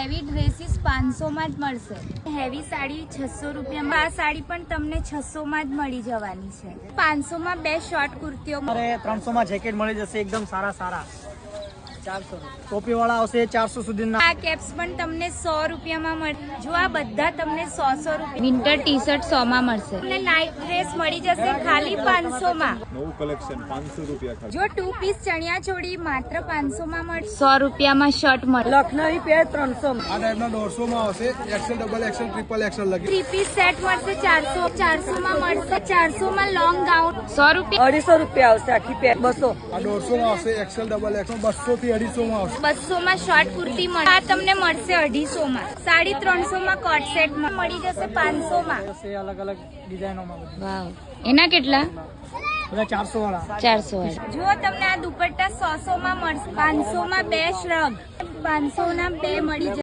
Heavy dresses 500 માં જ મળશે. હેવી સાડી 600 રૂપિયામાં. આ સાડી પણ તમને 600 માં જ મળી જવાની છે. 500 માં 2 શોર્ટ કુર્તીઓ. અરે 300 માં જેકેટ મળી જશે એકદમ સારા. 400 ટોપી વાળા આવશે 400 સુધીના. આ કેપ્સ પણ તમને 100 રૂપિયામાં મળશે. જો આ બધા તમને 100 રૂપિયા. વિન્ટર ટી શર્ટ 100 માં મળશે. તમને નાઇટ ડ્રેસ મળી જશે ખાલી 500 માં. નવું કલેક્શન 500 રૂપિયા ખાલી. જો 2 પીસ ચણિયા ચોળી માત્ર 500 માં મળશે. 100 રૂપિયામાં શર્ટ મળે. લખનવી પેર 300 આ ટાઈપના 150 માં આવશે. XL, double XL, triple XL લગી. 3 પીસ સેટ મળશે 400 માં મળશે. 400 માં લોંગ ગાઉન 100 રૂપિયા. 250 રૂપિયા આવશે આખી પેર 200. આ 150 માં આવશે. એક્સેલ, ડબલ એક્સેલ 200 થી 250 માં આવશે. 200 માં શોર્ટ કુર્તી મળે. આ તમને મળશે 250 માં. 350 માં કોટ સેટ મળી જશે 500 માં. અલગ અલગ ડિઝાઇનોમાં બધી. વાવ, એના કેટલા? બધા 400 વાળા. 400 વાળા. જો તમને આ દુપટ્ટા 100 માં મળશે. 500 માં 2 શ્રગ. 500 ના 2 મળી જશે.